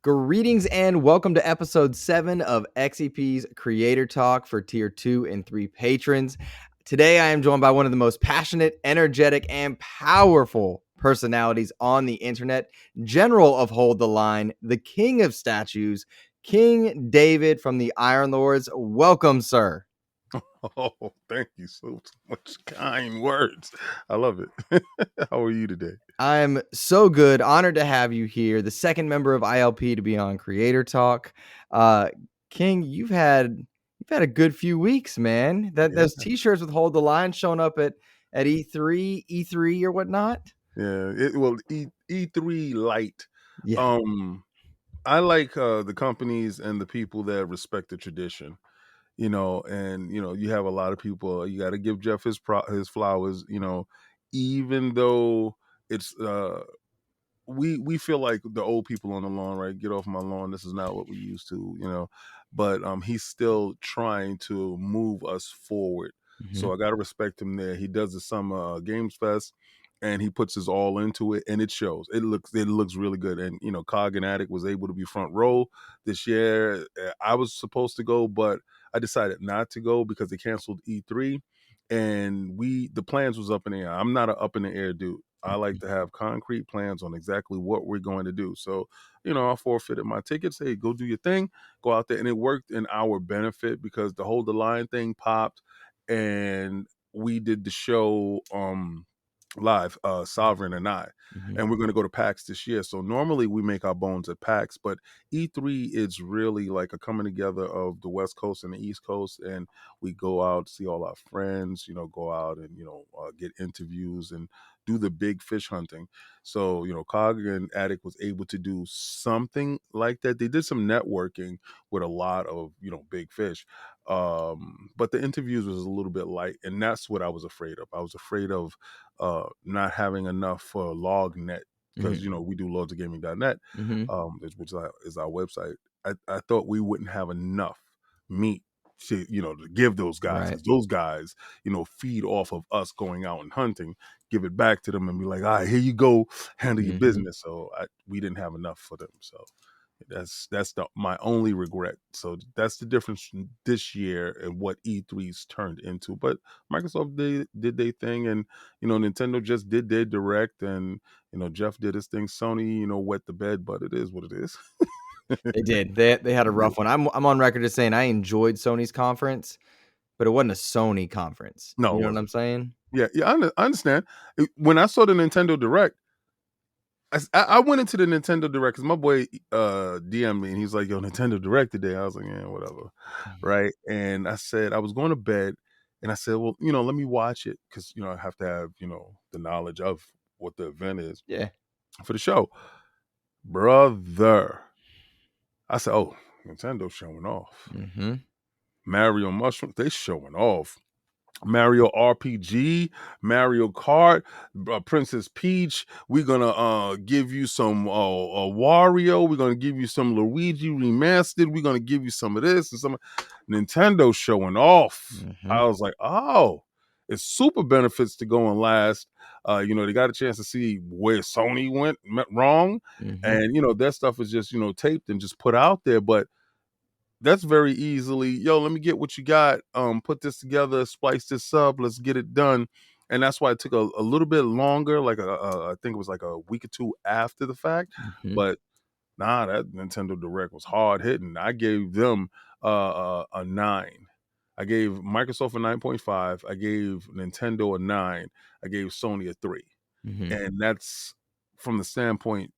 Greetings and welcome to episode 7 of XEP's Creator Talk for Tier 2 and 3 patrons. Today I am joined by one of the most passionate, energetic, and powerful personalities on the internet, General of Hold the Line, the King of Statues, King David from the Iron Lords. Welcome, sir. Oh, thank you so much. Kind words. I love it. How are you today? I'm so good. Honored to have you here, the second member of ILP to be on Creator Talk. King, you've had a good few weeks, man. Yeah, Those t-shirts with Hold the Line showing up at E3 or whatnot. yeah. E3 Light. Yeah. I like the companies and the people that respect the tradition. And you have a lot of people. You got to give Jeff his flowers. Even though it's we feel like the old people on the lawn, right? Get off my lawn. This is not what we used to. But he's still trying to move us forward. So I got to respect him there. He does the summer games fest, and he puts his all into it, and it shows. It looks really good. And Cog and Addict was able to be front row this year. I was supposed to go, but I decided not to go because they canceled E3, and the plans was up in the air. I'm not an up in the air dude. I like to have concrete plans on exactly what we're going to do. So, I forfeited my tickets. Hey, go do your thing, go out there. And it worked in our benefit because the Hold the Line thing popped, and we did the show live, Sovereign and I. And we're going to go to PAX this year. So normally we make our bones at PAX, but E3 is really like a coming together of the West Coast and the East Coast. And we go out, see all our friends, go out and, get interviews and do the big fish hunting. So, Cog and Attic was able to do something like that. They did some networking with a lot of, big fish. But the interviews was a little bit light. And that's what I was afraid of. I was afraid of not having enough for LogNet because we do lordsofgaming.net, which is our website. I thought we wouldn't have enough meat to give those guys, Right. because those guys feed off of us going out and hunting, give it back to them and be like, all right, here you go, handle your business. So we didn't have enough for them. So that's my only regret. So that's the difference this year and what E3's turned into. But Microsoft did their thing, and Nintendo just did their direct, and Jeff did his thing. Sony, wet the bed, but it is what it is. They did. They had a rough one. I'm on record as saying I enjoyed Sony's conference, but it wasn't a Sony conference. No, You it know what wasn't. I'm saying? Yeah, I understand. When I saw the Nintendo Direct, I went into the Nintendo Direct because my boy DM'd me and he's like, "Yo, Nintendo Direct today." I was like, "Yeah, whatever," right? And I said I was going to bed, and I said, "Well, let me watch it because I have to have the knowledge of what the event is Yeah. for the show." Brother, I said, "Oh, Nintendo's showing off. Mario Mushroom, they showing off. Mario RPG, Mario Kart, Princess Peach. We're gonna give you some Wario. We're gonna give you some Luigi remastered. We're gonna give you some of this and some Nintendo showing off." I was like, oh, it's super benefits to go and last. They got a chance to see where Sony went wrong, and their stuff is just taped and just put out there, but that's very easily, yo, let me get what you got, put this together, splice this up, let's get it done. And that's why it took a little bit longer, like I think it was like a week or two after the fact. But nah, that Nintendo Direct was hard hitting. I gave them a 9. I gave Microsoft a 9.5. I gave Nintendo a 9. I gave Sony a 3. And that's from the standpoint,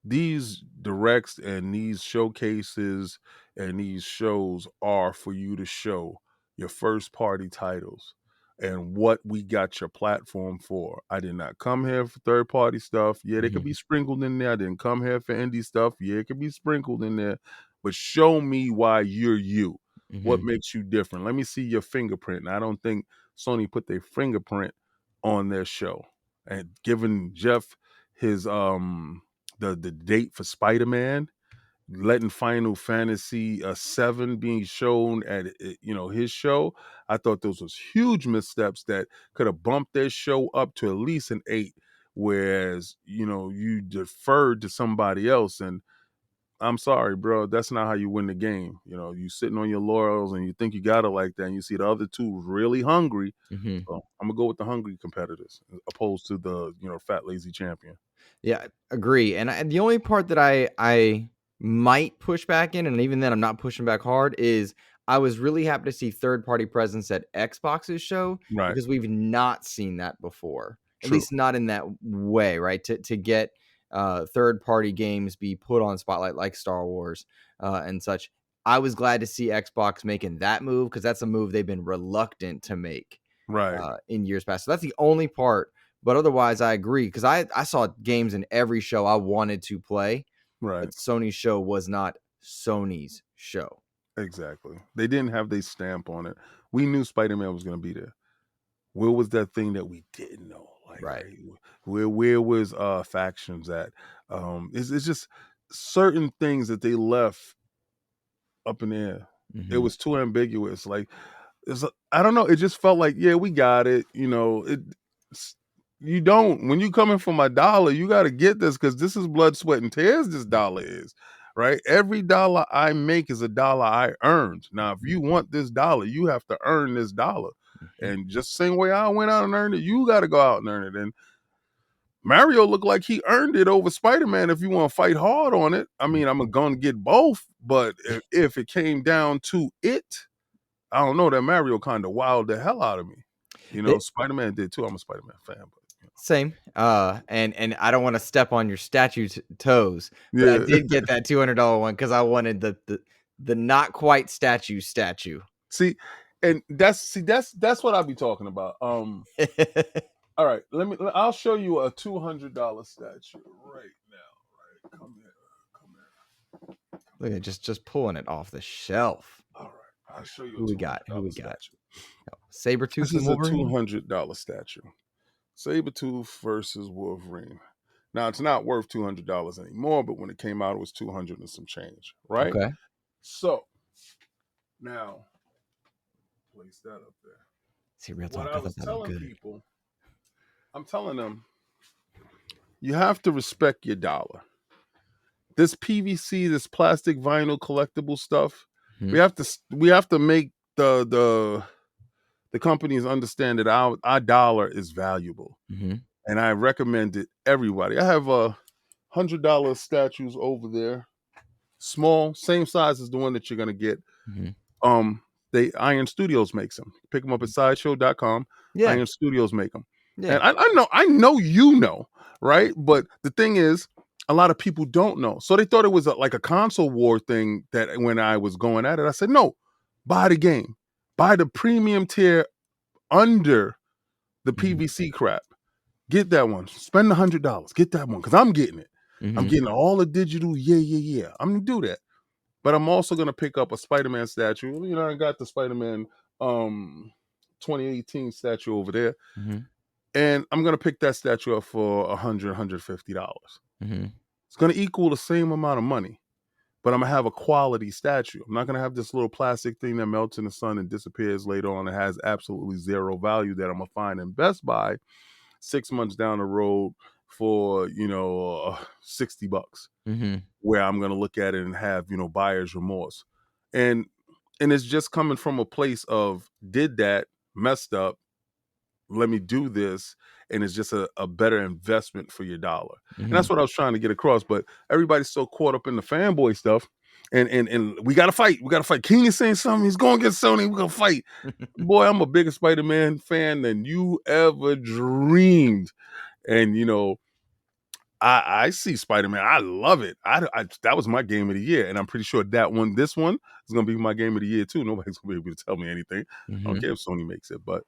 these directs and these showcases and these shows are for you to show your first party titles and what we got your platform for. I did not come here for third party stuff. Yeah, they could be sprinkled in there. I didn't come here for indie stuff. Yeah, it could be sprinkled in there. But show me why you're you. What makes you different? Let me see your fingerprint. And I don't think Sony put their fingerprint on their show. And given Jeff his the date for Spider-Man, letting Final Fantasy 7 being shown at his show, I thought those was huge missteps that could have bumped their show up to at least an 8, whereas you deferred to somebody else. And I'm sorry, bro. That's not how you win the game. You know, you sitting on your laurels and you think you got it like that, and you see the other two really hungry. Mm-hmm. So I'm gonna go with the hungry competitors opposed to the fat lazy champion. Yeah, agree. And the only part that I might push back in, and even then I'm not pushing back hard, is I was really happy to see third party presence at Xbox's show Right. because we've not seen that before, at True. least not in that way, right? To get third party games be put on spotlight like Star Wars and such. I was glad to see Xbox making that move because that's a move they've been reluctant to make Right. in years past. So that's the only part. But otherwise, I agree because I saw games in every show I wanted to play, Right. but Sony's show was not Sony's show. Exactly. They didn't have their stamp on it. We knew Spider-Man was gonna be there. Where was that thing that we didn't know? Like, Right. right? Where was factions at? It's just certain things that they left up in the air. It Mm-hmm. was too ambiguous. Like I don't know. It just felt like, yeah, we got it. You don't. When you coming for my dollar, you got to get this because this is blood, sweat, and tears. This dollar is right. Every dollar I make is a dollar I earned. Now, if you want this dollar, you have to earn this dollar. Mm-hmm. And just the same way I went out and earned it, you got to go out and earn it. And Mario looked like he earned it over Spider-Man if you want to fight hard on it. I mean, I'm going to get both, but if it came down to it, I don't know, that Mario kind of wowed the hell out of me. Spider-Man did too. I'm a Spider-Man fan, but Same. And I don't want to step on your statue toes, but I yeah. did get that $200 one because I wanted the not quite statue. See, and that's what I be talking about. All right, I'll show you a $200 statue right now. Right, come here. Look at just pulling it off the shelf. All right, I'll show you a Who we got? Who we $200 got? statue. Sabretooth This and is a Wolverine. $200 statue. Sabretooth versus Wolverine. Now it's not worth $200 anymore, but when it came out, it was 200 and some change, right? Okay. So now place that up there. See, real What talk. I I thought was that looked telling good. people, I'm telling them, you have to respect your dollar. This PVC, this plastic vinyl collectible stuff, Mm-hmm. we have to make the companies understand that our dollar is valuable. Mm-hmm. And I recommend it everybody. I have $100 statues over there, small, same size as the one that you're gonna get. Mm-hmm. They Iron Studios makes them. Pick them up at sideshow.com. Yeah. Iron Studios make them. Yeah. And I know you know, right? But the thing is, a lot of people don't know. So they thought it was like a console war thing that when I was going at it, I said, no, buy the game. Buy the premium tier under the Mm-hmm. PVC crap. Get that one. Spend $100. Get that one because I'm getting it. Mm-hmm. I'm getting all the digital. Yeah. I'm gonna do that. But I'm also gonna pick up a Spider-Man statue. I got the Spider-Man 2018 statue over there. Mm-hmm. And I'm gonna pick that statue up for $150. Mm-hmm. It's gonna equal the same amount of money, but I'm gonna have a quality statue. I'm not gonna have this little plastic thing that melts in the sun and disappears later on. It has absolutely zero value that I'm gonna find in Best Buy 6 months down the road for $60, Mm-hmm. where I'm gonna look at it and have buyer's remorse, and it's just coming from a place of did that, messed up, let me do this, and it's just a better investment for your dollar. Mm-hmm. And that's what I was trying to get across. But everybody's so caught up in the fanboy stuff, and we gotta fight. King is saying something. He's going against Sony. We're gonna fight. Boy, I'm a bigger Spider-Man fan than you ever dreamed. And I see Spider-Man. I love it. That was my game of the year, and I'm pretty sure this one is gonna be my game of the year too. Nobody's gonna be able to tell me anything. Mm-hmm. I don't care if Sony makes it, but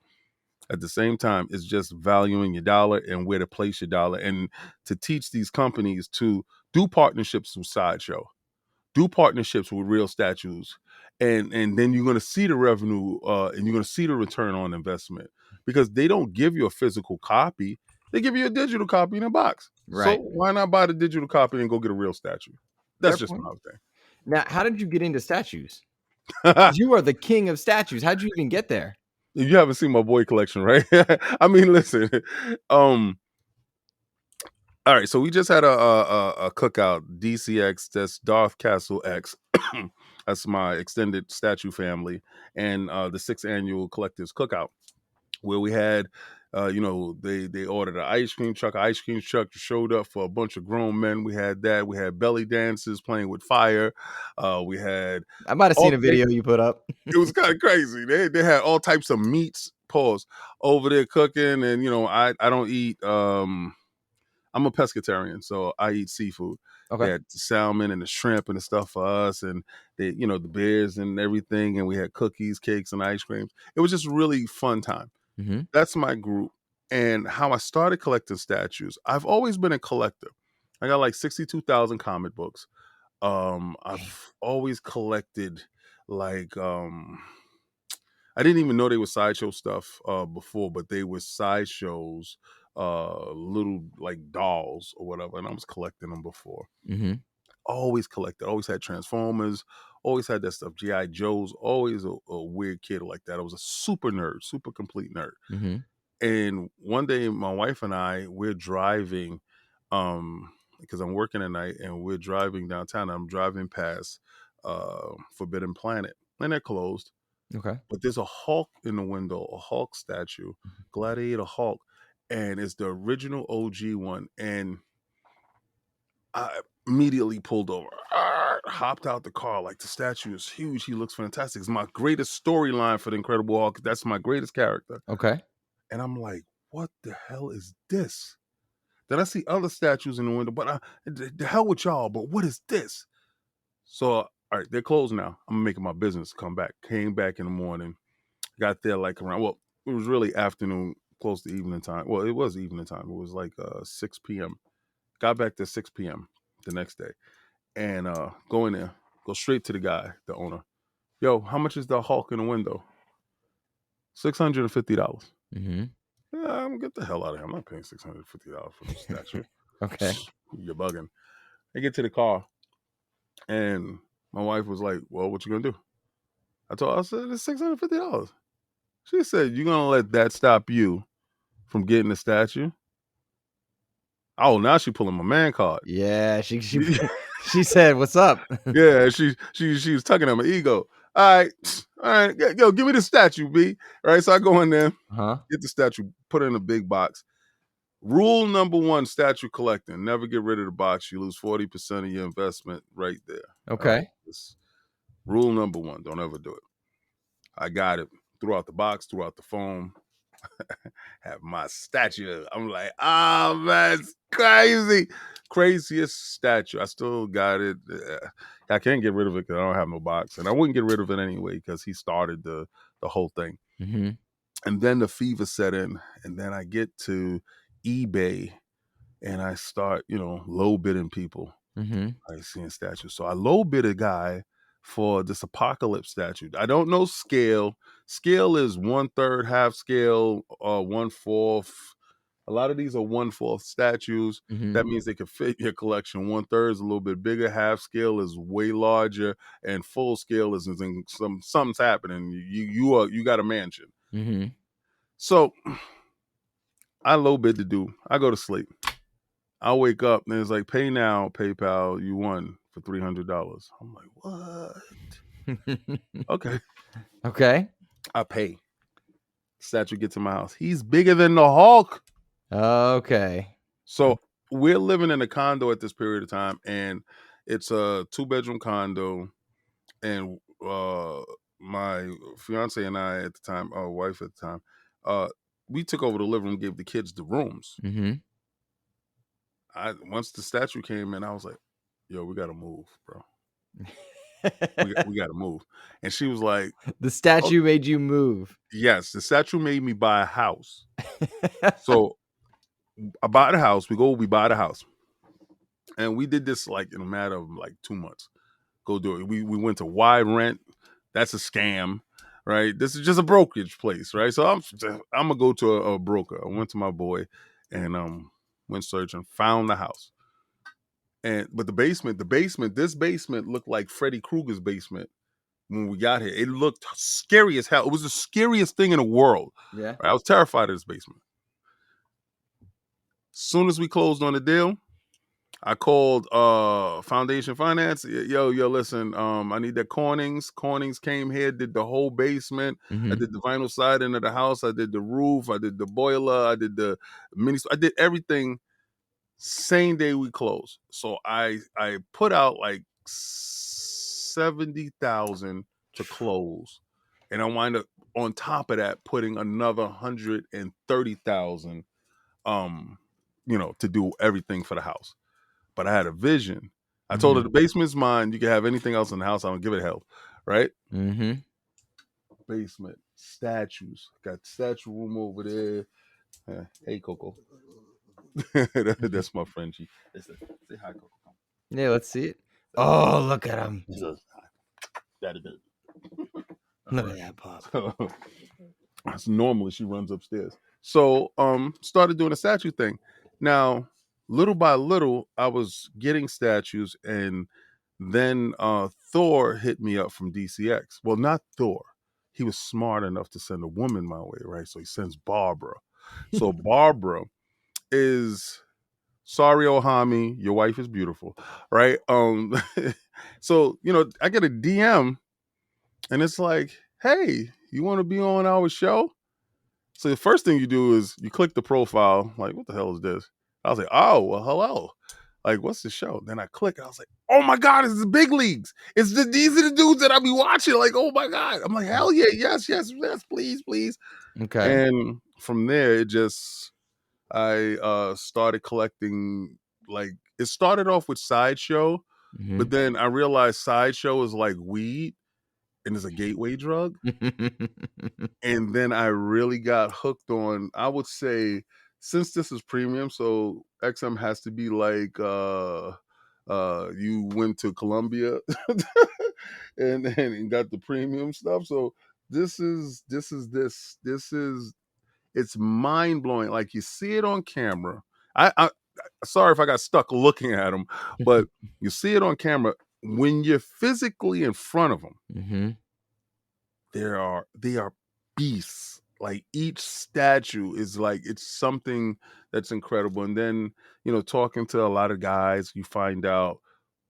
at the same time, it's just valuing your dollar and where to place your dollar, and to teach these companies to do partnerships with Sideshow, do partnerships with real statues, and then you're going to see the revenue and you're going to see the return on investment, because they don't give you a physical copy. They give you a digital copy in a box. Right. So why not buy the digital copy and go get a real statue? That's Fair just point. my thing. Now, how did you get into statues? You are the king of statues. How'd you even get there? You haven't seen my boy collection, right? I mean, listen, All right, so we just had a cookout, DCX, that's Darth Castle X. That's my extended statue family, and the 6th annual Collectors Cookout, where we had, they ordered an ice cream truck. An ice cream truck showed up for a bunch of grown men. We had that. We had belly dancers playing with fire. We had I might have seen a all. video you put up. It was kind of crazy. They had all types of meats, pause, over there cooking, and I don't eat. I'm a pescatarian, so I eat seafood. They Okay. had the salmon and the shrimp and the stuff for us, and the beers and everything, and we had cookies, cakes, and ice creams. It was just really fun time. Mm-hmm. That's my group. And how I started collecting statues. I've always been a collector. I got like 62,000 comic books. I've always collected like I didn't even know they were sideshow stuff before, but they were sideshows, little like dolls or whatever, and I was collecting them before. Mm-hmm. Always collected, always had Transformers, always had that stuff. GI Joes, always a weird kid like that. I was a super nerd, super complete nerd. Mm-hmm. And one day, my wife and we're driving, because I'm working at night, and we're driving downtown. I'm driving past Forbidden Planet, and they're closed. Okay. But there's a Hulk in the window, a Hulk statue, Gladiator Hulk, and it's the original OG one. And I immediately pulled over, hopped out the car. Like, the statue is huge. He looks fantastic. It's my greatest storyline for the Incredible Hulk. That's my greatest character. Okay. And I'm like, what the hell is this? Then I see other statues in the window, but the hell with y'all, but what is this? So, all right, they're closed now. I'm making my business come back. Came back in the morning, got there like around, well, it was really afternoon, close to evening time. Well, it was evening time. It was like 6 p.m. Got back to 6 p.m. the next day, and go in there, go straight to the guy, the owner. Yo, how much is the Hulk in the window? $650. Mm-hmm. Yeah, I'm get the hell out of here. I'm not paying $650 for this statue. Okay. You're bugging. I get to the car, and my wife was like, "Well, what you gonna do?" I said, "It's $650." She said, "You gonna let that stop you from getting the statue?" Oh, now she pulling my man card. Yeah, she said, "What's up?" Yeah, she was tugging at my ego. All right, yo, give me the statue, B. All right, so I go in there, Huh? get the statue, put it in a big box. Rule number 1, statue collecting: never get rid of the box. You lose 40% of your investment right there. All right, Okay. rule number 1: don't ever do it. I got it. Threw out the box, threw out the foam. Have my statue. I'm like, oh man, it's crazy. Craziest statue. I still got it. I can't get rid of it because I don't have no box. And I wouldn't get rid of it anyway because he started the whole thing. Mm-hmm. And then the fever set in. And then I get to eBay and I start, low bidding people. Mm-hmm. I seeing statues. So I low bid a guy for this apocalypse statue. I don't know scale. Scale is 1/3, half scale, 1/4. A lot of these are 1/4 statues. Mm-hmm. That means they can fit your collection. 1/3 is a little bit bigger. Half scale is way larger, and full scale is in something's happening. You got a mansion. Mm-hmm. So I low bid the dude. I go to sleep. I wake up and it's like, pay now, PayPal, you won for $300. I'm like, what? Okay. Okay. I pay. Statue gets in my house. He's bigger than the Hulk. Okay. So we're living in a condo at this period of time, and it's a 2-bedroom condo. And my fiance and I at the time, wife at the time, we took over the living room, gave the kids the rooms. Mm-hmm. Once the statue came in, I was like, yo, we gotta move, bro. We gotta move. And she was like, The oh, statue made you move. yes, the statue made me buy a house. So I bought a house. We buy the house. And we did this like in a matter of like 2 months. Go do it. We went to Y Rent. That's a scam, right? This is just a brokerage place, right? So I'm gonna go to a broker. I went to my boy and went searching, found the house. But this basement looked like Freddy Krueger's basement when we got here. It looked scary as hell. It was the scariest thing in the world. Yeah. Right? I was terrified of this basement. Soon as we closed on the deal, I called Foundation Finance. Yo, listen, I need that Cornings. Cornings came here, did the whole basement. I Mm-hmm. did the vinyl siding of the house. I did the roof. I did the boiler. I did the I did everything same day we closed. So I put out like 70,000 to close. And I wind up on top of that putting another 130,000 to do everything for the house. But I had a vision. I told her Mm-hmm. the basement's mine. You can have anything else in the house. I don't give it hell. Right? Mm-hmm. Basement, statues. Got statue room over there. Hey, Coco. That's my friend. Say hi, Coco. Yeah, let's see it. Oh, look at him. She says, Daddy, daddy. All Look at right. that pop. So normally she runs upstairs. So started doing a statue thing. Now, little by little, I was getting statues, and then Thor hit me up from DCX. Well, not Thor. He was smart enough to send a woman my way, right? So he sends Barbara. So Barbara is sorry, Ohami, your wife is beautiful, right? So I get a DM, and it's like, hey, you want to be on our show? So the first thing you do is you click the profile, like, what the hell is this? I was like, oh, well, hello. Like, what's the show? Then I click, and I was like, oh my God, it's the big leagues. These are the dudes that I be watching. Like, oh my God. I'm like, hell yeah, yes, please, please. Okay. And from there, I started collecting, like, it started off with Sideshow, Mm-hmm. but then I realized Sideshow is like weed and is a gateway drug. And then I really got hooked on, I would say, since this is premium, so XM has to be like you went to Colombia and got the premium stuff. So this is it's mind blowing. Like, you see it on camera. I sorry if I got stuck looking at them, but you see it on camera when you're physically in front of them. Mm-hmm. They are beasts. Like, each statue is like, it's something that's incredible. And then talking to a lot of guys, you find out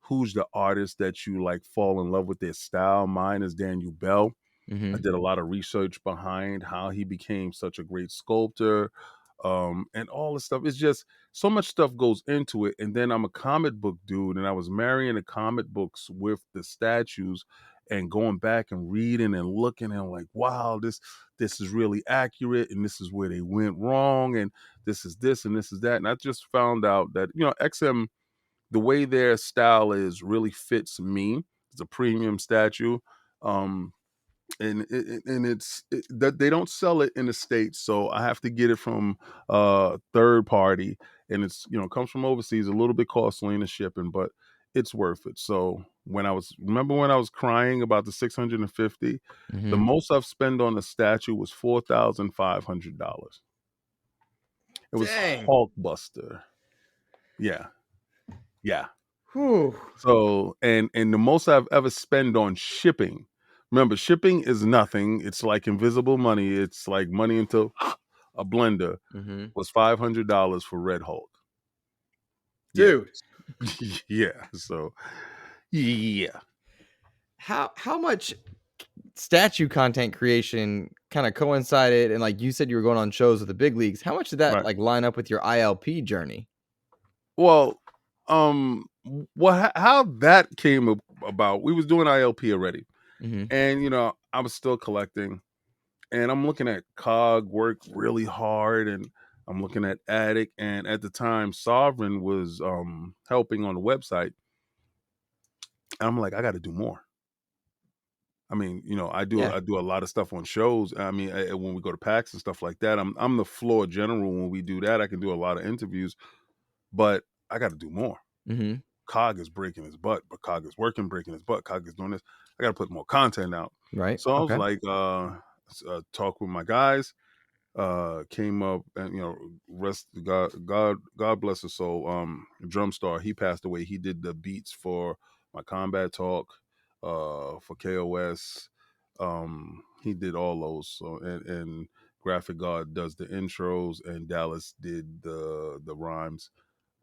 who's the artist that you like fall in love with their style. Mine is Daniel Bell. I Mm-hmm. did a lot of research behind how he became such a great sculptor, and all this stuff. It's just so much stuff goes into it. And then I'm a comic book dude, and I was marrying the comic books with the statues and going back and reading and looking and like, wow, this is really accurate, and this is where they went wrong, and this is this and this is that. And I just found out that XM, the way their style is, really fits me. It's a premium statue. Um, and that they don't sell it in the States, so I have to get it from third party, and it's comes from overseas, a little bit costly in the shipping, but it's worth it. So when I was crying about the 650, the Mm-hmm. most I've spent on the statue was $4,500. It was Dang. Hulkbuster. Yeah, yeah. Whew. So, and the most I've ever spent on shipping. Remember, shipping is nothing. It's like invisible money. It's like money into a blender. Mm-hmm. Was $500 for Red Hulk. Yeah, Dude, yeah. So, yeah. how much statue content creation kind of coincided, and like you said you were going on shows with the big leagues, how much did that Right. like line up with your ILP journey? Well, how that came about? We was doing ILP already, Mm-hmm. and I was still collecting. And I'm looking at Cog work really hard, and I'm looking at Attic, and at the time Sovereign was helping on the website. And I'm like, I got to do more. I mean, Yeah. I do a lot of stuff on shows. I mean, when we go to PAX and stuff like that, I'm the floor general. When we do that, I can do a lot of interviews, but I got to do more. Mm-hmm. Cog is breaking his butt, but Cog is working, breaking his butt. Cog is doing this. I got to put more content out. Right. So I was Okay. like, talk with my guys. Came up, and rest God bless his soul. Drumstar, he passed away. He did the beats for my combat talk, for KOS. He did all those. So, and Graphic God does the intros, and Dallas did the rhymes,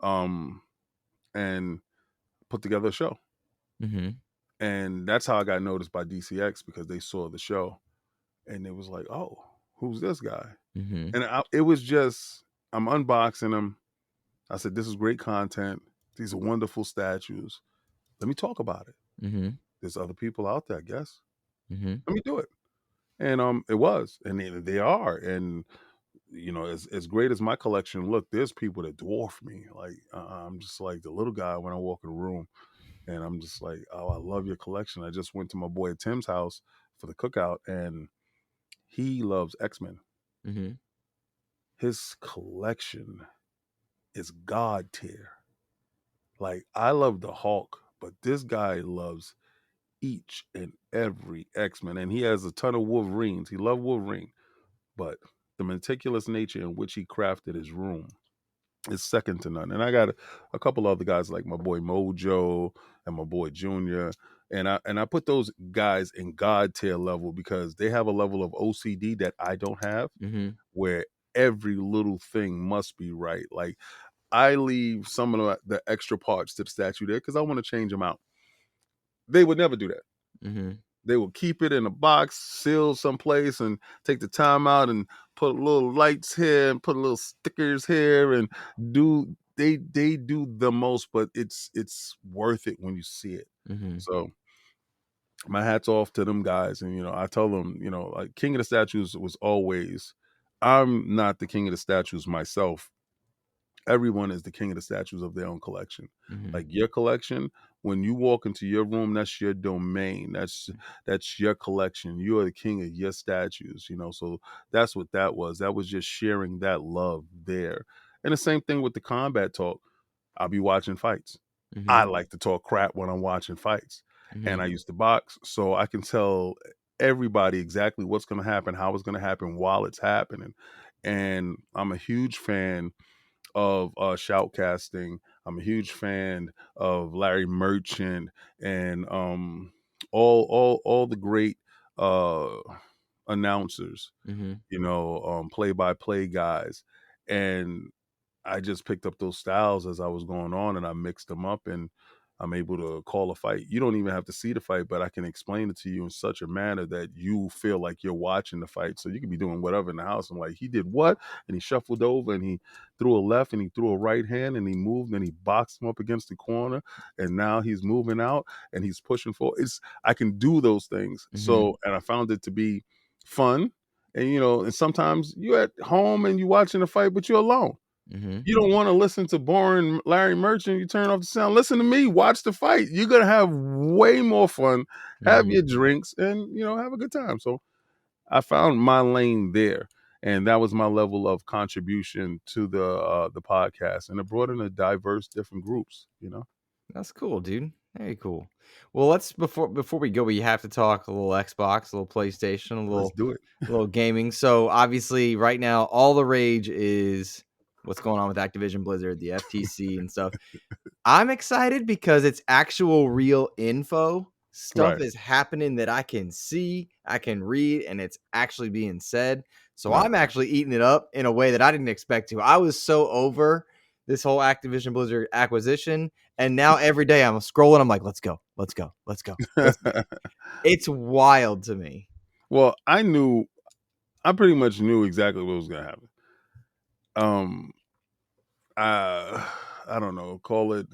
and put together a show. Mm-hmm. And that's how I got noticed by DCX, because they saw the show and it was like, oh, who's this guy? Mm-hmm. And it was just, I'm unboxing them. I said, this is great content. These are wonderful statues. Let me talk about it. Mm-hmm. There's other people out there, I guess. Mm-hmm. Let me do it. And it was, and they are. And as great as my collection looked, there's people that dwarf me. Like I'm just like the little guy when I walk in the room, and I'm just like, oh, I love your collection. I just went to my boy Tim's house for the cookout, and he loves X-Men. Mm-hmm. His collection is god tier. Like, I love the Hulk, but this guy loves each and every X-Men, and he has a ton of Wolverines. He loves Wolverine, but the meticulous nature in which he crafted his room is second to none. And I got a couple other guys like my boy Mojo and my boy Junior, and I put those guys in god tier level because they have a level of OCD that I don't have, Mm-hmm. where every little thing must be right. Like, I leave some of the extra parts to the statue there because I want to change them out. They would never do that. Mm-hmm. They will keep it in a box, sealed someplace, and take the time out and put little lights here and put little stickers here and do they do the most, but it's worth it when you see it. Mm-hmm. So my hat's off to them guys. And I tell them, like, King of the Statues was always, I'm not the king of the statues myself. Everyone is the king of the statues of their own collection. Mm-hmm. Like, your collection, when you walk into your room, that's your domain. That's your collection. You are the king of your statues. So that's what that was. That was just sharing that love there. And the same thing with the combat talk. I'll be watching fights. Mm-hmm. I like to talk crap when I'm watching fights. Mm-hmm. And I used to box, so I can tell everybody exactly what's going to happen, how it's going to happen while it's happening. And I'm a huge fan of shoutcasting. I'm a huge fan of Larry Merchant and all the great uh announcers, Mm-hmm. play-by-play guys. And I just picked up those styles as I was going on, and I mixed them up, and I'm able to call a fight. You don't even have to see the fight, but I can explain it to you in such a manner that you feel like you're watching the fight. So you could be doing whatever in the house. I'm like, he did what? And he shuffled over, and he threw a left, and he threw a right hand, and he moved, and he boxed him up against the corner, and now he's moving out, and he's pushing forward. I can do those things. Mm-hmm. So, and I found it to be fun. And sometimes you're at home and you're watching a fight, but you're alone. Mm-hmm. You don't want to listen to boring Larry Merchant. You turn off the sound. Listen to me. Watch the fight. You're gonna have way more fun. Have Mm-hmm. your drinks and have a good time. So I found my lane there, and that was my level of contribution to the podcast, and it brought in a diverse, different groups. That's cool, dude. Very cool. Well, let's before we go, we have to talk a little Xbox, a little PlayStation, a Let's little do it. gaming. So obviously, right now, all the rage is what's going on with Activision Blizzard, the FTC, and stuff. I'm excited because it's actual real info. Stuff Right. is happening that I can see, I can read, and it's actually being said. So Right. I'm actually eating it up in a way that I didn't expect to. I was so over this whole Activision Blizzard acquisition, and now every day I'm scrolling. I'm like, let's go, let's go, let's go, let's go. It's wild to me. Well, I pretty much knew exactly what was gonna happen. Um, I don't know. Call it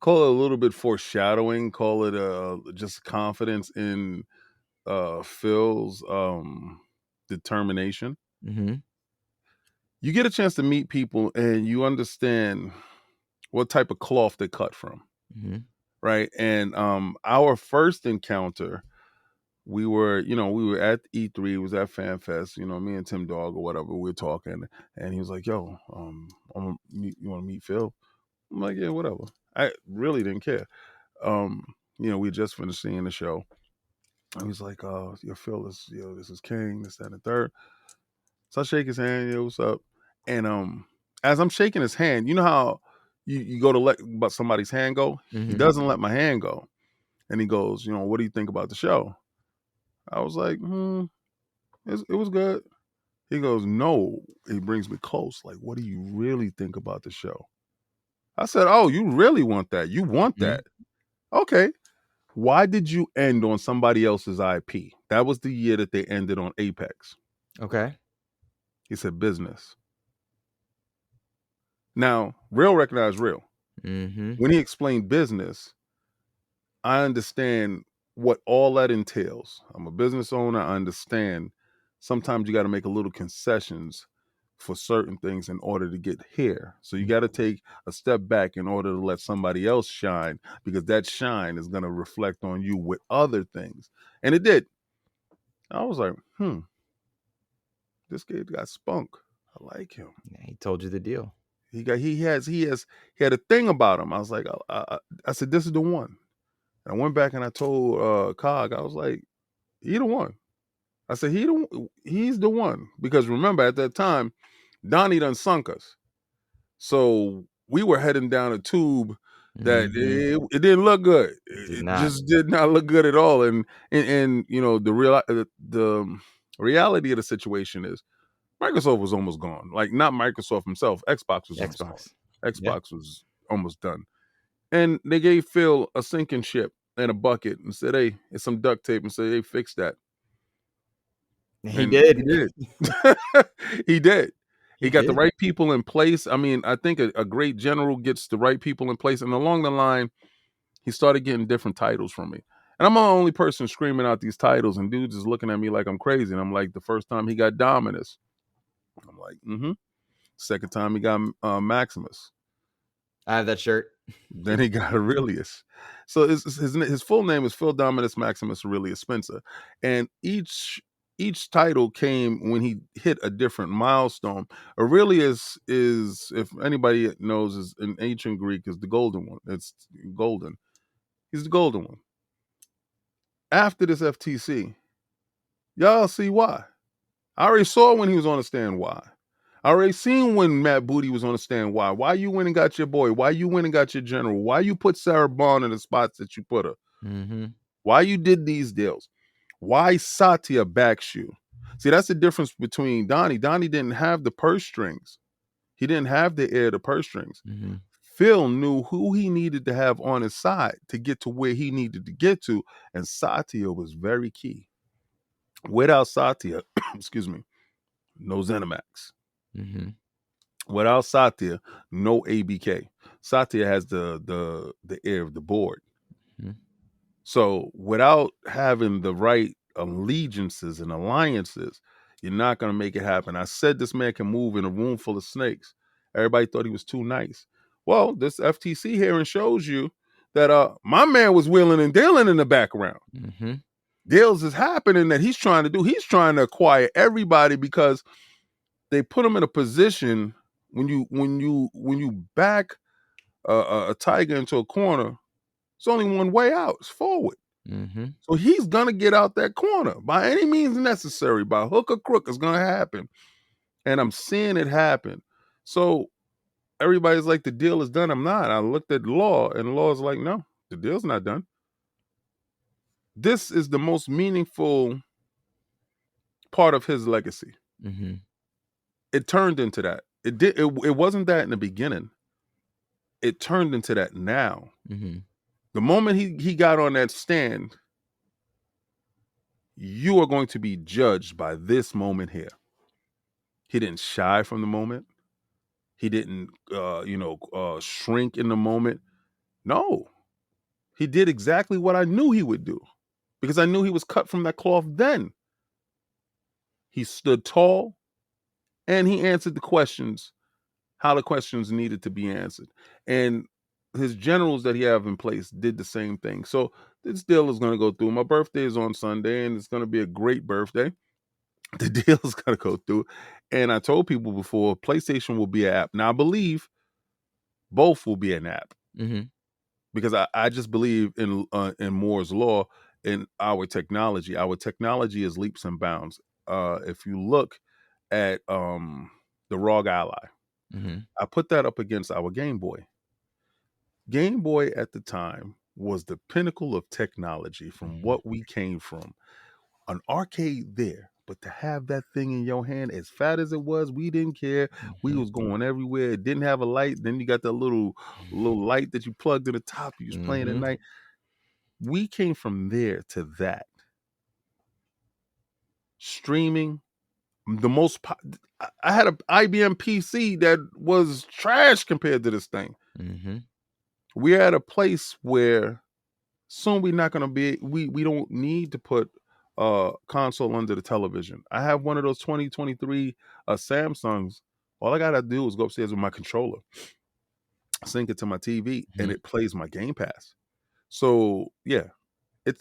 a little bit foreshadowing, call it just confidence in Phil's determination. Mm-hmm. You get a chance to meet people and you understand what type of cloth they cut from, Mm-hmm. right? And our first encounter, we were at E3, it was at FanFest, me and Tim Dog or whatever, we were talking, and he was like, yo, you want to meet Phil? I'm like, yeah, whatever. I really didn't care. We just finished seeing the show. And he's like, oh, Phil, this is King, this, that, and the third. So I shake his hand, what's up? And as I'm shaking his hand, you know how you go to let somebody's hand go? He Mm-hmm. doesn't let my hand go. And he goes, what do you think about the show? I was like, it was good. He goes, no. He brings me close. Like, what do you really think about the show? I said, oh, you really want that? You want that? Okay. Why did you end on somebody else's IP? That was the year that they ended on Apex. Okay. He said, business. Now, real recognize real. When he explained business, I understand what all that entails. I'm a business owner. I understand sometimes you got to make a little concessions for certain things in order to get here. So you got to take a step back in order to let somebody else shine, because that shine is going to reflect on you with other things. And it did. I was like, this kid got spunk. I like him. He told you the deal. He had a thing about him. I was like, I said, this is the one. And I went back and I told Cog, I was like, he the one. I said, he's the one. Because remember, at that time, Donnie done sunk us. So we were heading down a tube that it didn't look good. It just did not look good at all. And you know, the reality of the situation is Microsoft was almost gone. Like, not Microsoft himself. Xbox was almost gone. Xbox was almost done. And they gave Phil a sinking ship and a bucket and said, hey, it's some duct tape, and said, hey, fix that. He did. He did. He did. He got the right people in place. I mean, I think a great general gets the right people in place. And along the line, he started getting different titles from me. And I'm the only person screaming out these titles, and dudes is looking at me like I'm crazy. And I'm like, the first time he got Dominus. I'm like, Second time he got Maximus. I have that shirt. Then he got Aurelius. So his full name is Phil Dominus Maximus Aurelius Spencer. And each title came when he hit a different milestone. Aurelius is, if anybody knows, is in ancient Greek, is the golden one. It's golden. He's the golden one. After this FTC, y'all see why. I already saw when he was on the stand why. I already seen when Matt Booty was on the stand why. Why you went and got your boy? Why you went and got your general? Why you put Sarah Bond in the spots that you put her? Why you did these deals? Why Satya backs you? See, that's the difference between Donnie. Donnie didn't have the purse strings. He didn't have the heir to purse strings. Phil knew who he needed to have on his side to get to where he needed to get to, and Satya was very key. Without Satya, excuse me, no ZeniMax. Without Satya, no ABK. Satya has the heir of the board. So without having the right allegiances and alliances, you're not going to make it happen. I said this man can move in a room full of snakes. Everybody thought he was too nice. Well, this FTC hearing shows you that my man was wheeling and dealing in the background. Deals is happening that he's trying to acquire everybody, because they put him in a position when you back a tiger into a corner, it's only one way out. It's forward. So he's gonna get out that corner by any means necessary, by hook or crook. It's gonna happen, and I'm seeing it happen. So everybody's like, the deal is done. I'm not. I looked at Lohr, and Law's like, no, the deal's not done. This is the most meaningful part of his legacy. It turned into that. It wasn't that in the beginning. It turned into that now. The moment he got on that stand, you are going to be judged by this moment here. He didn't shy from the moment. He didn't, shrink in the moment. No, he did exactly what I knew he would do, because I knew he was cut from that cloth then. He stood tall, and he answered the questions, how the questions needed to be answered. And his generals that he have in place did the same thing. So this deal is going to go through. My birthday is on Sunday, and it's going to be a great birthday. The deal is going to go through. And I told people before, PlayStation will be an app. Now, I believe both will be an app, because I just believe in Moore's law, in our technology. Our technology is leaps and bounds. If you look at the ROG Ally, I put that up against our Game Boy. Game Boy at the time was the pinnacle of technology from what we came from. An arcade there, But to have that thing in your hand, as fat as it was, we didn't care. We Mhm. was going everywhere. It didn't have a light. Then you got that little light that you plugged in the top. You was playing at Mhm. night. We came from there to that. Streaming, the most I had a IBM PC that was trash compared to this thing. Mhm. We're at a place where soon we're not gonna be we don't need to put console under the television. I have one of those 2023 Samsungs. All I gotta do is go upstairs with my controller, sync it to my TV, and Mhm. it plays my Game Pass. So yeah,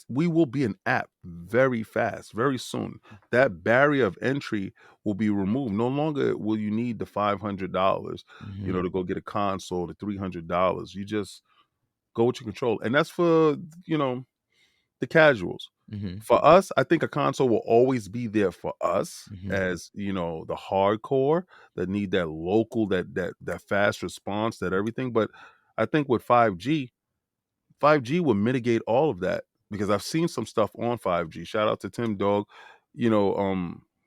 we will be an app very fast, very soon. That barrier of entry will be removed. No longer will you need the $500, Mhm. to go get a console, the $300. You just go with your control, and that's for the casuals. Mhm. For us, I think a console will always be there for us Mhm. as the hardcore that need that local, that fast response, that everything. But I think with 5G will mitigate all of that because I've seen some stuff on 5G. Shout out to Tim Dog.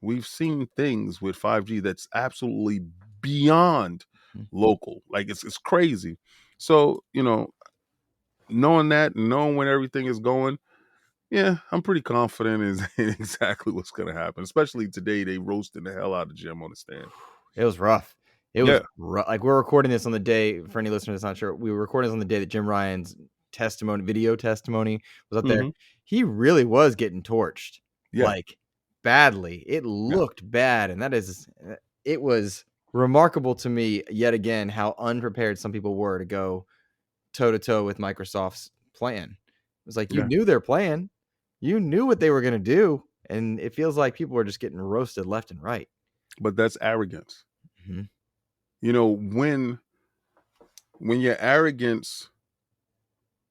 We've seen things with 5G that's absolutely beyond Mhm. local. Like it's crazy. So, knowing that, knowing when everything is going, yeah, I'm pretty confident in exactly what's gonna happen. Especially today, they roasting the hell out of Jim on the stand. It was rough. It was Yeah. like, we're recording this on the day for any listener that's not sure, we were recording this on the day that Jim Ryan's video testimony was up there. Hmm. He really was getting torched, Yeah. like, badly. It Yeah. looked bad, and that is it was remarkable to me yet again how unprepared some people were to go toe to toe with Microsoft's plan. It was like, you Yeah. knew their plan. You knew what they were gonna do, and it feels like people were just getting roasted left and right. But that's arrogance. Mhm. When your arrogance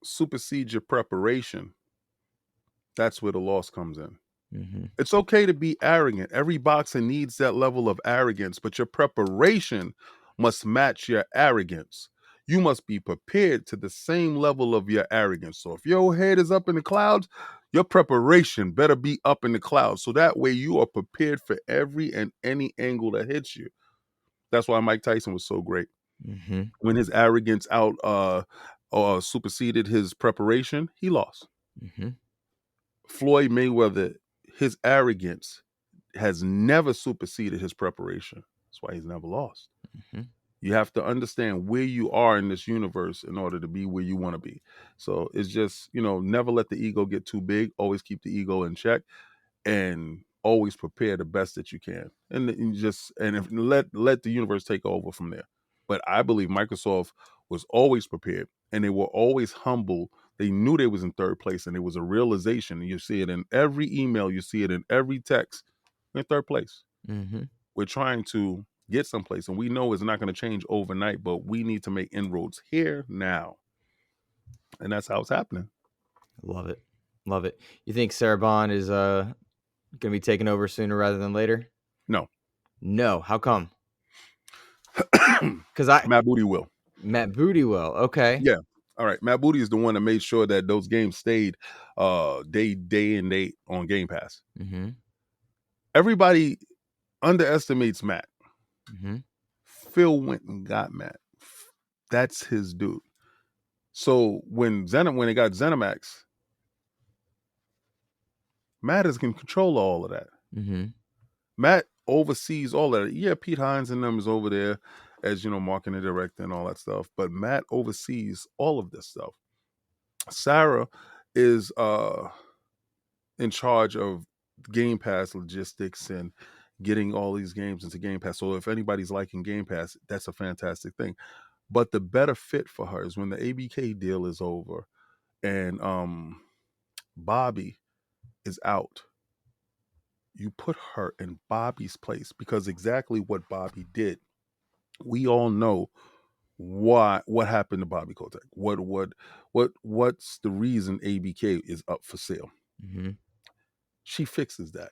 supersedes your preparation, that's where the loss comes in. Mhm. It's okay to be arrogant. Every boxer needs that level of arrogance, but your preparation must match your arrogance. You must be prepared to the same level of your arrogance. So if your head is up in the clouds, your preparation better be up in the clouds. So that way you are prepared for every and any angle that hits you. That's why Mike Tyson was so great. Mhm. When his arrogance superseded his preparation, he lost. Mhm. Floyd Mayweather, his arrogance has never superseded his preparation. That's why he's never lost. Mhm. You have to understand where you are in this universe in order to be where you want to be. So it's just, never let the ego get too big. Always keep the ego in check and always prepare the best that you can. And if let the universe take over from there. But I believe Microsoft was always prepared and they were always humble. They knew they was in third place and it was a realization. And you see it in every email, you see it in every text. We're in third place. Mhm. We're trying to get someplace, and we know it's not going to change overnight, but we need to make inroads here now. And that's how it's happening. Love it. Love it. You think Sarah Bond is gonna be taken over sooner rather than later? No. No. How come? Because I Matt Booty will. Matt Booty will. Okay. Yeah. All right. Matt Booty is the one that made sure that those games stayed day and date on Game Pass. Mhm. Everybody underestimates Matt. Mhm. Phil went and got Matt. That's his dude. So when they got ZeniMax, Matt is in control of all of that. Mhm. Matt oversees all of that. Yeah, Pete Hines and them is over there as marketing director and all that stuff. But Matt oversees all of this stuff. Sarah is in charge of Game Pass logistics and getting all these games into Game Pass. So if anybody's liking Game Pass, that's a fantastic thing. But the better fit for her is when the ABK deal is over and Bobby is out. You put her in Bobby's place because exactly what Bobby did. We all know what happened to Bobby Kotick. What's the reason ABK is up for sale? Mhm. She fixes that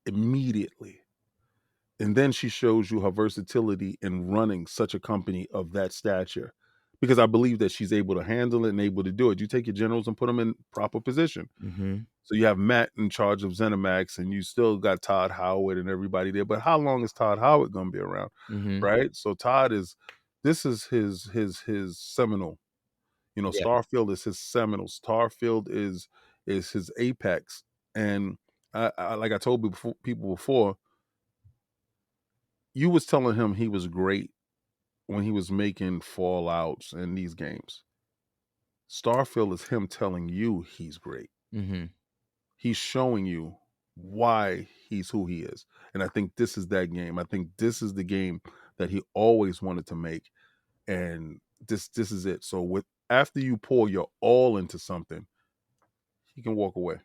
immediately. And then she shows you her versatility in running such a company of that stature. Because I believe that she's able to handle it and able to do it. You take your generals and put them in proper position. Mhm. So you have Matt in charge of ZeniMax, and you still got Todd Howard and everybody there. But how long is Todd Howard going to be around, right? So this is his seminal. Yeah. Starfield is his seminal. Starfield is his apex. And I like I told people before, you was telling him he was great when he was making Fallouts and these games. Starfield is him telling you he's great. He's showing you why he's who he is. And I think this is that game. I think this is the game that he always wanted to make. And this is it. So after you pour your all into something, he can walk away.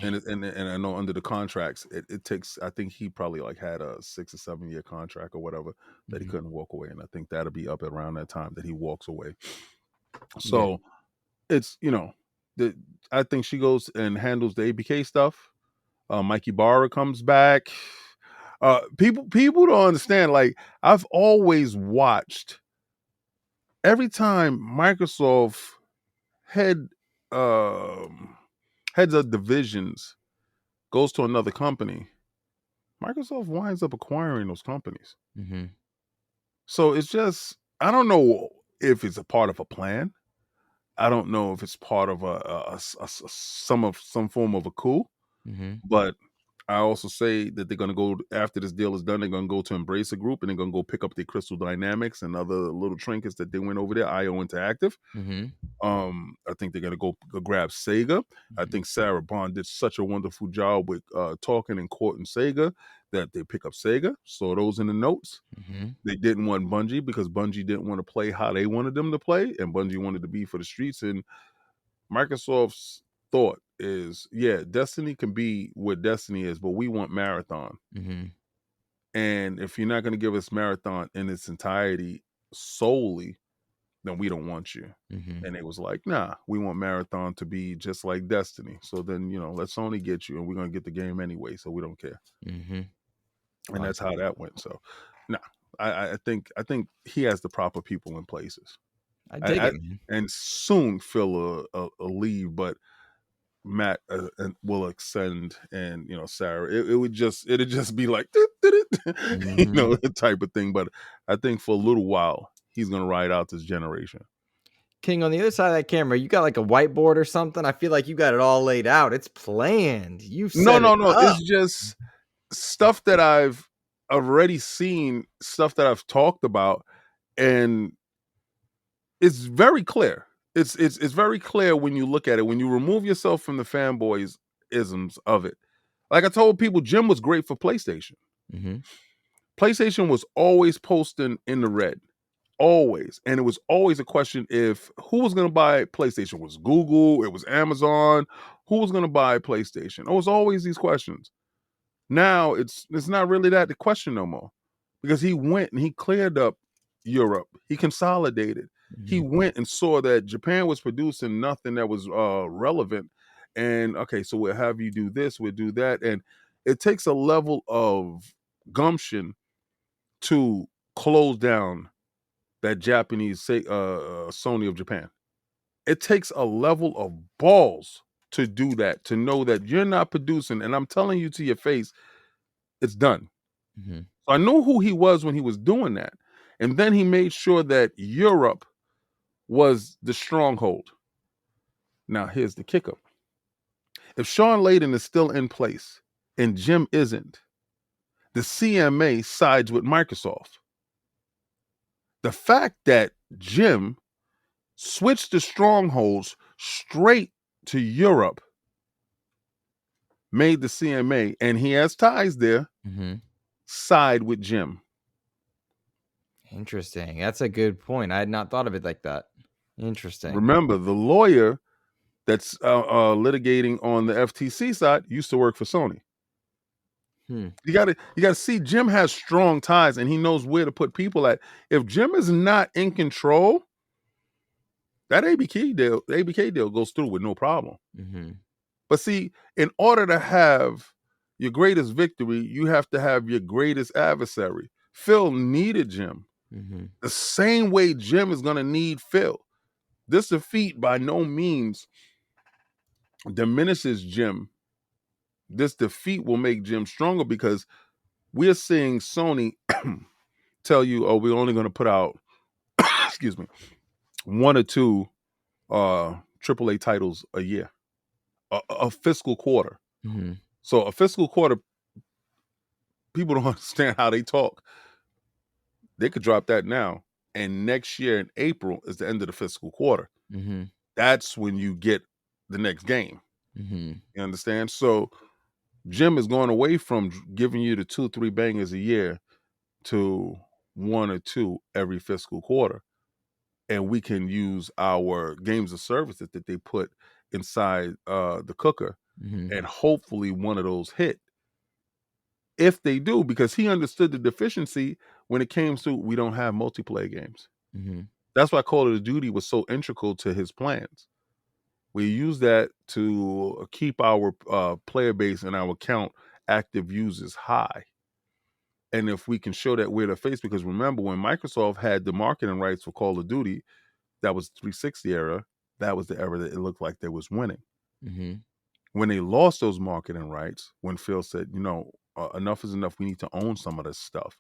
And I know under the contracts, it takes, I think he probably like had a 6 or 7 year contract or whatever that he couldn't walk away. And I think that'll be up around that time that he walks away. So it's, I think she goes and handles the ABK stuff. Mikey Barra comes back. People don't understand. Like, I've always watched every time Microsoft heads of divisions goes to another company, Microsoft winds up acquiring those companies. So it's just, I don't know if it's a part of a plan. I don't know if it's part of some form of a coup. But I also say that they're going to go, after this deal is done, they're going to go to Embracer Group, and they're going to go pick up the Crystal Dynamics and other little trinkets that they went over there, IO Interactive. I think they're going to go grab Sega. I think Sarah Bond did such a wonderful job with talking and courting Sega that they pick up Sega. So those in the notes. They didn't want Bungie because Bungie didn't want to play how they wanted them to play, and Bungie wanted to be for the streets. And Microsoft's thought is, yeah, Destiny can be what Destiny is, but we want Marathon. And if you're not going to give us Marathon in its entirety solely, then we don't want you. And it was like, nah, we want Marathon to be just like Destiny. So then, let Sony get you, and we're going to get the game anyway, so we don't care. And that's how that went. So, nah, I think he has the proper people in places. I dig it, man. And soon Phil will leave, but Matt will extend, and Sarah. It'd just be like the type of thing. But I think for a little while he's gonna ride out this generation. King, on the other side of that camera, you got like a whiteboard or something? I feel like you got it all laid out. It's planned. You've set it up. It's just stuff that I've already seen, stuff that I've talked about, and it's very clear. It's very clear when you look at it, when you remove yourself from the fanboys isms of it. Like I told people, Jim was great for PlayStation. PlayStation was always posting in the red, always. And it was always a question if who was going to buy PlayStation. Was Google, it was Amazon, who was going to buy PlayStation? It was always these questions. Now it's not really that the question no more, because he went and he cleared up Europe. He consolidated. He went and saw that Japan was producing nothing that was relevant. And okay, so we'll have you do this, we'll do that. And it takes a level of gumption to close down that Japanese Sony of Japan. It takes a level of balls to do that, to know that you're not producing, and I'm telling you to your face, it's done. So I know who he was when he was doing that. And then he made sure that Europe was the stronghold. Now, here's the kicker. If Sean Layden is still in place and Jim isn't, the CMA sides with Microsoft. The fact that Jim switched the strongholds straight to Europe made the CMA, and he has ties there, side with Jim. Interesting. That's a good point. I had not thought of it like that. Interesting. Remember, the lawyer that's litigating on the FTC side used to work for Sony. You gotta see, Jim has strong ties, and he knows where to put people at. If Jim is not in control, that ABK deal goes through with no problem. But see, in order to have your greatest victory, you have to have your greatest adversary. Phil needed Jim. The same way Jim is going to need Phil. This defeat by no means diminishes Jim. This defeat will make Jim stronger because we're seeing Sony tell you, oh, we're only going to put out, excuse me, 1 or 2 AAA titles a year, a fiscal quarter. Mm-hmm. So a fiscal quarter, people don't understand how they talk. They could drop that now, and next year in April is the end of the fiscal quarter. Mm-hmm. That's when you get the next game. Mm-hmm. You understand? So Jim is going away from giving you the 2-3 bangers a year to 1 or 2 every fiscal quarter. And we can use our games of services that they put inside the cooker, Mm-hmm. and hopefully one of those hit. If they do, because he understood the deficiency when it came to we don't have multiplayer games. Mm-hmm. That's why Call of Duty was so integral to his plans. We use that to keep our player base and our account active users high. And if we can show that we're the face, because remember when Microsoft had the marketing rights for Call of Duty, that was 360 era. That was the era that it looked like they was winning. Mm-hmm. When they lost those marketing rights, when Phil said, enough is enough, we need to own some of this stuff,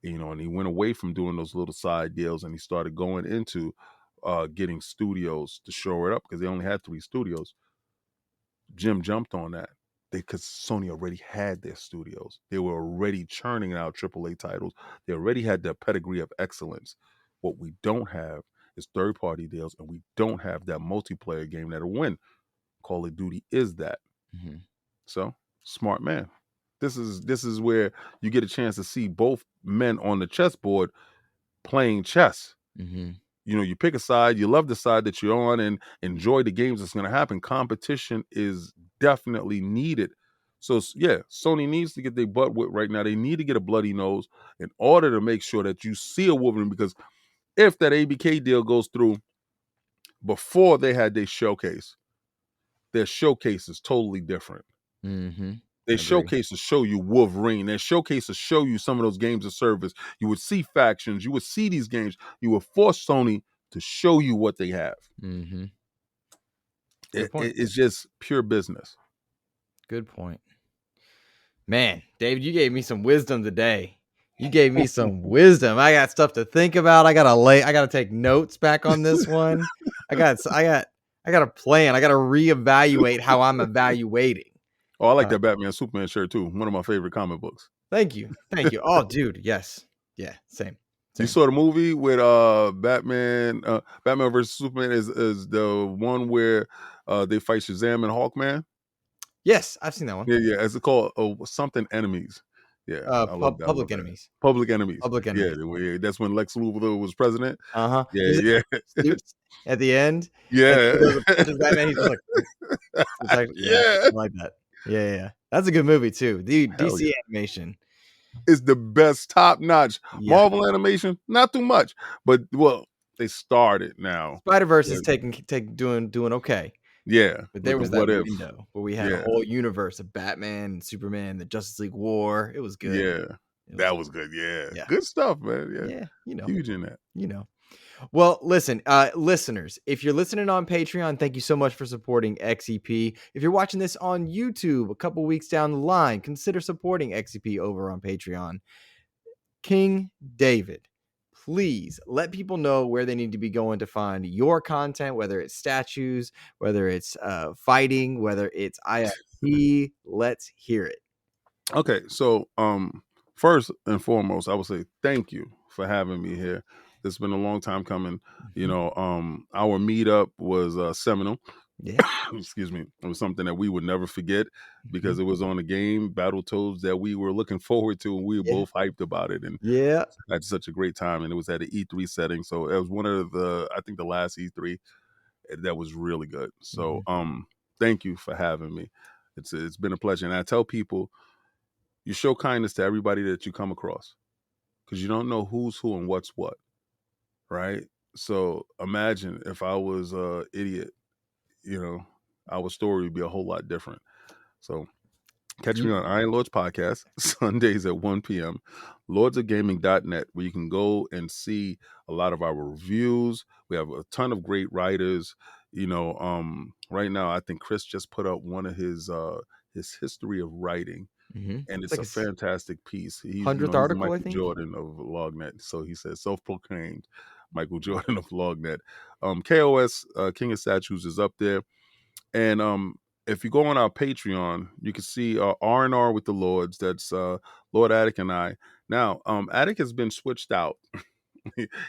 and he went away from doing those little side deals and he started going into getting studios to show it up because they only had 3 studios. Jim jumped on that because Sony already had their studios. They were already churning out AAA titles. They already had their pedigree of excellence. What we don't have is third-party deals, and we don't have that multiplayer game that'll win. Call of Duty is that. Mm-hmm. So, smart man. This is where you get a chance to see both men on the chessboard playing chess. Mm-hmm. You pick a side, you love the side that you're on and enjoy the games that's going to happen. Competition is definitely needed. So, yeah, Sony needs to get their butt whipped right now. They need to get a bloody nose in order to make sure that you see a Wolverine, because if that ABK deal goes through before they had their showcase is totally different. Mm-hmm. Their Agree. showcase to show you Wolverine. Their showcase to show you some of those games of service. You would see factions. You would see these games. You would force Sony to show you what they have. Mm-hmm. Good point. It's just pure business. Good point. Man, David, you gave me some wisdom today. You gave me some wisdom. I got stuff to think about. I gotta take notes back on this one. I got a plan. I gotta reevaluate how I'm evaluating. Oh, I like that Batman Superman shirt too. One of my favorite comic books. Thank you. Oh, dude, yes. Yeah, same. You saw the movie with Batman versus Superman is the one where they fight Shazam and Hawkman? Yes, I've seen that one. Yeah. It's called something Enemies. Yeah, I love that. Public Enemies. Public Enemies. Public Enemies. Yeah, that's when Lex Luthor was president. Uh-huh. Yeah. Suits at the end. Yeah. And he goes and punches Batman. He's just like, it's like, yeah. I like that. Yeah. That's a good movie too. The DC yeah. animation is the best, top notch. Yeah. Marvel animation, not too much, but they started now. Spider-Verse is doing okay. Yeah, but there was that window where we had a whole universe of Batman and Superman, the Justice League War. It was good. Yeah, that was good. Yeah, good stuff, man. Yeah, huge in that. Well, listen, listeners, if you're listening on Patreon, thank you so much for supporting XEP. If you're watching this on YouTube a couple weeks down the line, consider supporting XEP over on Patreon. King David, please let people know where they need to be going to find your content, whether it's statues, whether it's fighting, whether it's IFP. Let's hear it. Okay, so first and foremost, I would say thank you for having me here. It's been a long time coming. Our meetup was seminal. Yeah. Excuse me. It was something that we would never forget because it was on a game, Battletoads, that we were looking forward to, and we were both hyped about it. And had such a great time. And it was at an E3 setting. So it was one of I think the last E3 that was really good. So thank you for having me. It's been a pleasure. And I tell people, you show kindness to everybody that you come across because you don't know who's who and what's what. Right. So imagine if I was an idiot, our story would be a whole lot different. So catch me on Iron Lords Podcast Sundays at 1 p.m. lordsofgaming.net, where you can go and see a lot of our reviews. We have a ton of great writers. right now I think Chris just put up one of his history of writing, and It's it's like a his fantastic piece. He's 100th he's the article, I Michael think. Jordan of Lognet. So he says self-proclaimed Michael Jordan of Lognet. KOS King of Statues is up there, and if you go on our Patreon, you can see R&R with the Lords. That's Lord Attic and I. Now, Attic has been switched out.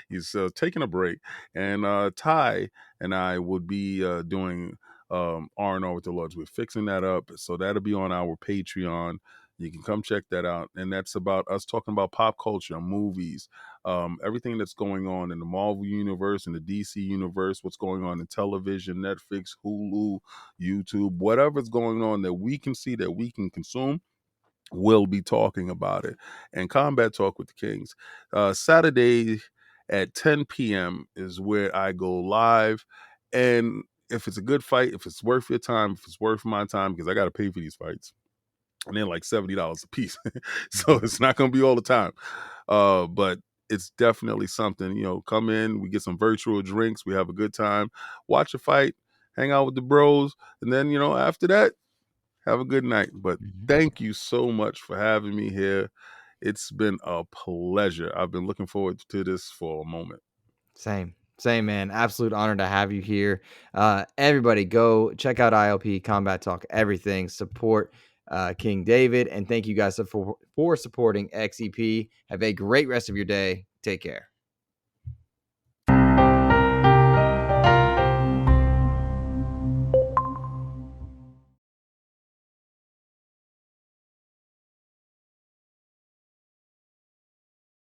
He's taking a break, and Ty and I would be doing R&R with the Lords. We're fixing that up, so that'll be on our Patreon. You can come check that out, and that's about us talking about pop culture, movies, everything that's going on in the Marvel universe and the DC universe, what's going on in television, Netflix, Hulu, YouTube, whatever's going on that we can see, that we can consume. We'll be talking about it. And Combat Talk with the Kings, Saturday at 10 p.m. is where I go live. And if it's a good fight, if it's worth your time, if it's worth my time, because I got to pay for these fights, and they're like $70 a piece. So it's not going to be all the time. But it's definitely something, come in, we get some virtual drinks, we have a good time, watch a fight, hang out with the bros. And then, after that, have a good night. But thank you so much for having me here. It's been a pleasure. I've been looking forward to this for a moment. Same, man. Absolute honor to have you here. Everybody, go check out ILP Combat Talk. Everything, support King David, and thank you guys for supporting XEP. Have a great rest of your day. Take care.